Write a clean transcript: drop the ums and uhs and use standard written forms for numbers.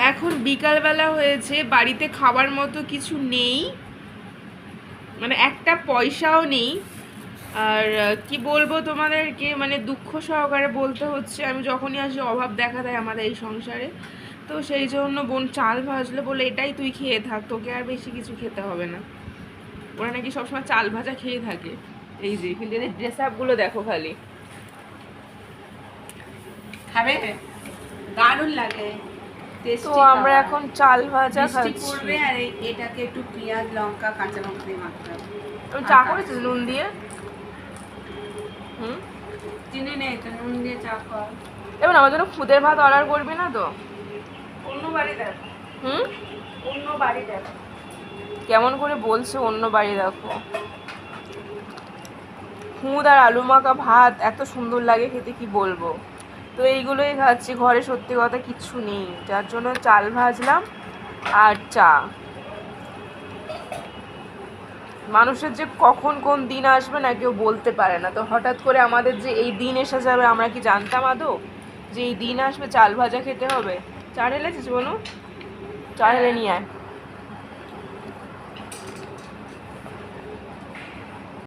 এখন বিকালবেলা হয়েছে, বাড়িতে খাবার মতো কিছু নেই, মানে একটা পয়সাও নেই। আর কি বলবো তোমাদেরকে, মানে দুঃখ সহকারে বলতে হচ্ছে, আমি যখনই আসি অভাব দেখা দেয় আমাদের এই সংসারে। তো সেই জন্য বোন চাল ভাজলে, বলে এটাই তুই খেয়ে থাক, তোকে আর বেশি কিছু খেতে হবে না। ওরা নাকি সবসময় চাল ভাজা খেয়ে থাকে। এই যে কিন্তু এদের ড্রেস আপগুলো দেখো খালি। খাবে, দারুণ লাগে। তো আমরা এখন চাল ভাজা খাচ্ছি। করবে আর এটাকে একটু পেঁয়াজ লঙ্কা কাঁচা লঙ্কা দিয়ে মাখতে হবে। তুমি চা করেছো নুন দিয়ে? হুম, চিনি নেই তো, নুন দিয়ে চা খাওয়া। এবার আমার জন্য খুদের ভাত অর্ডার করবি না তো? অন্য বাড়ি দেখ, হুম, অন্য বাড়ি দেখ। কেমন করে বলছে অন্য বাড়ি দেখো। খুদ আর আলু মাখা ভাত এত সুন্দর লাগে খেতে, কি বলবো। তো এইগুলোই খাচ্ছি, ঘরে সত্যি কথা কিচ্ছু নেই, যার জন্য চাল ভাজলাম আর চা। মানুষের যে কখন কোন দিন আসবে না কেউ বলতে পারে না, তো হঠাৎ করে আমাদের যে এই দিন এসে যাবে আমরা কি জানতাম আদৌ যে এই দিন আসবে চাল ভাজা খেতে হবে? চা ঢেলেছিস বনু? চা ঢেলে নিয়ে আয়।